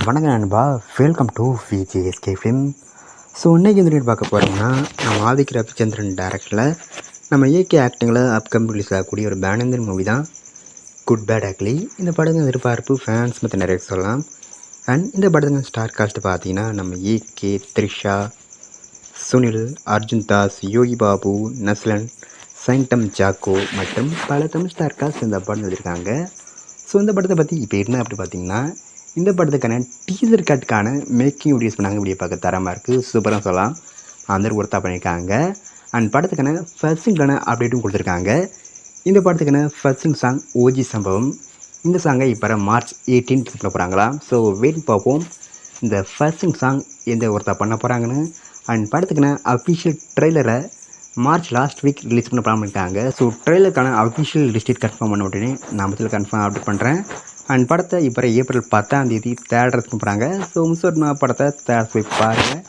வணக்கம் நண்பா, welcome to VJSK film. So இன்றைக்கி இந்த வீடியோ பார்க்க போகிறோம்னா, நம்ம ஆதிக் ரவிச்சந்திரன் டேரக்டரில் நம்ம ஏகே ஆக்டிங்கில் அப்கமிங் ரிலீஸ் ஆகக்கூடிய ஒரு பேனந்தர் மூவி தான் குட் பேட் அக்லி. இந்த படத்தின் எதிர்பார்ப்பு ஃபேன்ஸ் மற்ற நிறைய சொல்லலாம். அண்ட் இந்த படத்தின் ஸ்டார் காஸ்ட் பார்த்தீங்கன்னா நம்ம ஏகே, த்ரிஷா, சுனில், அர்ஜுன் தாஸ், யோகி பாபு, நஸ்லன், சைன்டம் ஜாக்கோ மற்றும் பல தமிழ் ஸ்டார் காஸ்ட் இந்த படம் எழுதியிருக்காங்க. ஸோ இந்த படத்தை பற்றி இப்போ என்ன அப்படி பார்த்தீங்கன்னா, இந்த படத்துக்கான டீசர் கட்டுக்கான மேக்கிங் வீடியோஸ் பண்ணாங்க. வீடியோ பார்க்க தரமாக இருக்குது, சூப்பராக சொல்லலாம். அந்த ஒருத்தா பண்ணியிருக்காங்க. அண்ட் படத்துக்கான ஃபர்ஸ்டிங்கான அப்டேட்டும் கொடுத்துருக்காங்க. இந்த படத்துக்கான ஃபர்ஸ்டிங் சாங் ஓஜி சம்பவம். இந்த சாங்கை இப்போ மார்ச் 18 பண்ண போகிறாங்களா. ஸோ வெயிட் பார்ப்போம் இந்த ஃபர்ஸ்டிங் சாங் எந்த ஒருத்தா பண்ண போகிறாங்கன்னு. அண்ட் படத்துக்கான அஃபிஷியல் ட்ரெய்லரை மார்ச் லாஸ்ட் வீக் ரிலீஸ் பண்ண பிளான் பண்ணியிருக்காங்க. ஸோ ட்ரெய்லருக்கான அஃபிஷியல் லிஸ்ட் கன்ஃபார்ம் பண்ண உடனே நான் முதல்ல கன்ஃபார்ம் அப்டேட் பண்ணுறேன். அண்ட் படத்தை இப்போ ஏப்ரல் 10 தேட்டருக்கு போகிறாங்க. ஸோ மிஸ் படத்தை தேட்டர் போய் பாருங்கள்.